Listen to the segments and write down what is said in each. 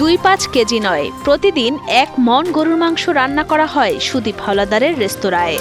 2-5 KG নয়, প্রতিদিন 1 মণ গরুর মাংস রান্না করা হয় সুদীপ হাওলাদারের রেস্তোরাঁয়।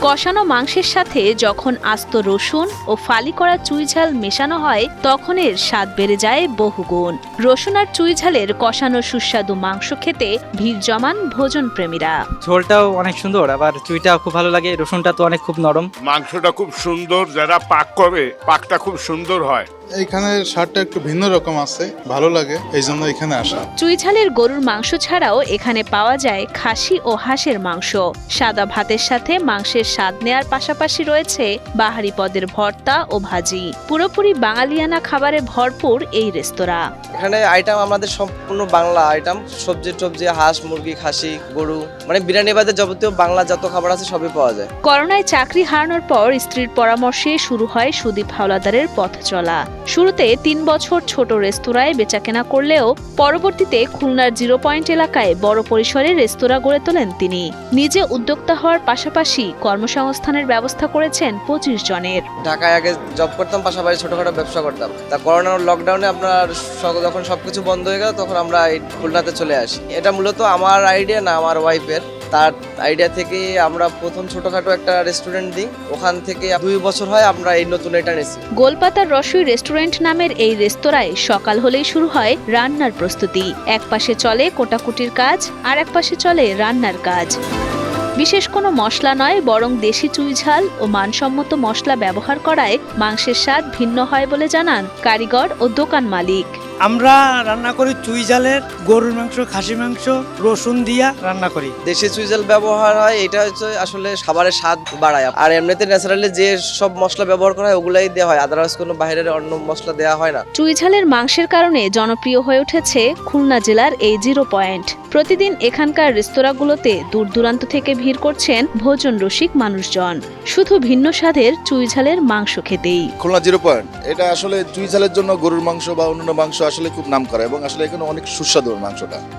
কষানো মাংসের সাথে যখন আস্ত রসুন ও ফালি করা চুইঝাল মেশানো হয় তখন এর স্বাদ বেড়ে যায় বহুগুণ। রসুন আর চুইঝালের কষানো সুস্বাদু মাংস খেতে ভিড় জমান ভোজন প্রেমীরা। ঝোলটাও অনেক সুন্দর, আবার চুইটাও খুব ভালো লাগে, রসুনটা তো অনেক খুব নরম। মাংসটা খুব সুন্দর, যারা পাক করে পাকটা খুব সুন্দর হয়। এইখানের স্বাদটা একটু ভিন্ন রকম আছে, ভালো লাগে, এই জন্য এখানে আসা। চুইঝালের গরুর মাংস ছাড়াও এখানে পাওয়া যায় খাসি ও হাঁসের মাংস। সাদা ভাতের সাথে মাংসের স্বাদ নেয়ার পাশাপাশি রয়েছে বাহারি পদের ভর্তা ও ভাজি। পুরোপুরি বাঙালিয়ানা খাবারে ভরপুর এই রেস্তোরাঁ। এখানে আইটেম আমাদের সম্পূর্ণ বাংলা আইটেম, সবজি টবজি, হাঁস মুরগি খাসি গরু, মানে বিরিয়ানি বাদে যাবতীয় বাংলা যত খাবার আছে সবই পাওয়া যায়। করোনায় চাকরি হারানোর পর স্ত্রীর পরামর্শে শুরু হয় সুদীপ হাওলাদারের পথ চলা। শুরুতে 3 বছর ছোট রেস্তোরাঁয় বেচাকেনা করলেও পরবর্তীতে খুলনার 0 পয়েন্ট এলাকায় বড় পরিসরে রেস্তোরাঁ গড়ে তোলেন তিনি। নিজে উদ্যোক্তা হওয়ার পাশাপাশি কর্মসংস্থানের ব্যবস্থা করেছেন 25 জনের। ঢাকায় আগে জব করতাম, পাশাপাশি ছোটখাটো ব্যবসা করতাম। তা করোনার লকডাউনে আপনার যখন সবকিছু বন্ধ হয়ে গেল তখন আমরা এই খুলনাতে চলে আসি। এটা মূলত আমার আইডিয়া না, আমার ওয়াইফের। তার আইডিয়া থেকে আমরা প্রথম ছোটখাটো একটা রেস্টুরেন্ট দিই, ওখান থেকে 2 বছর হয় আমরা এই নতুন এটা নিয়েছি। গোলপাতার রসুই রেস্টুরেন্ট নামের এই রেস্তোরাঁয় সকাল হলেই শুরু হয় রান্নার প্রস্তুতি। এক পাশে চলে কোটাকুটির কাজ, আর এক পাশে চলে রান্নার কাজ। বিশেষ কোনো মশলা নয়, বরং দেশি চুইঝাল ও মানসম্মত মশলা ব্যবহার করায় মাংসের স্বাদ ভিন্ন হয় বলে জানান কারিগর ও দোকান মালিক। আমরা রান্না করি চুইঝালের গরুর মাংস, খাসি মাংস, রসুন দিয়া রান্না করি। দেশি চুইঝাল ব্যবহার হয়, এটা হচ্ছে আসলে খাবারের স্বাদ বাড়ায়। আর এমনিতে ন্যাচারালি যে সব মশলা ব্যবহার করা হয় ওগুলাই দেওয়া হয়, আদারওয়াইজ কোনো বাইরের অন্য মশলা দেওয়া হয় না। চুইঝালের মাংসের কারণে জনপ্রিয় হয়ে উঠেছে খুলনা জেলার এই 0 পয়েন্ট। প্রতিদিন এখানকার রেস্তোরাঁগুলোতে দূর দূরান্ত থেকে ভিড় করছেন ভোজন রসিক মানুষজন, শুধু ভিন্ন স্বাদের চুইঝালের মাংস খেতেই। খুলনা 0 পয়েন্ট এটা আসলে চুইঝালের জন্য গরুর মাংস বা অন্যান্য মাংস আসলে খুব নাম করা, এবং আসলে এখানে অনেক সুস্বাদু মাংসটা।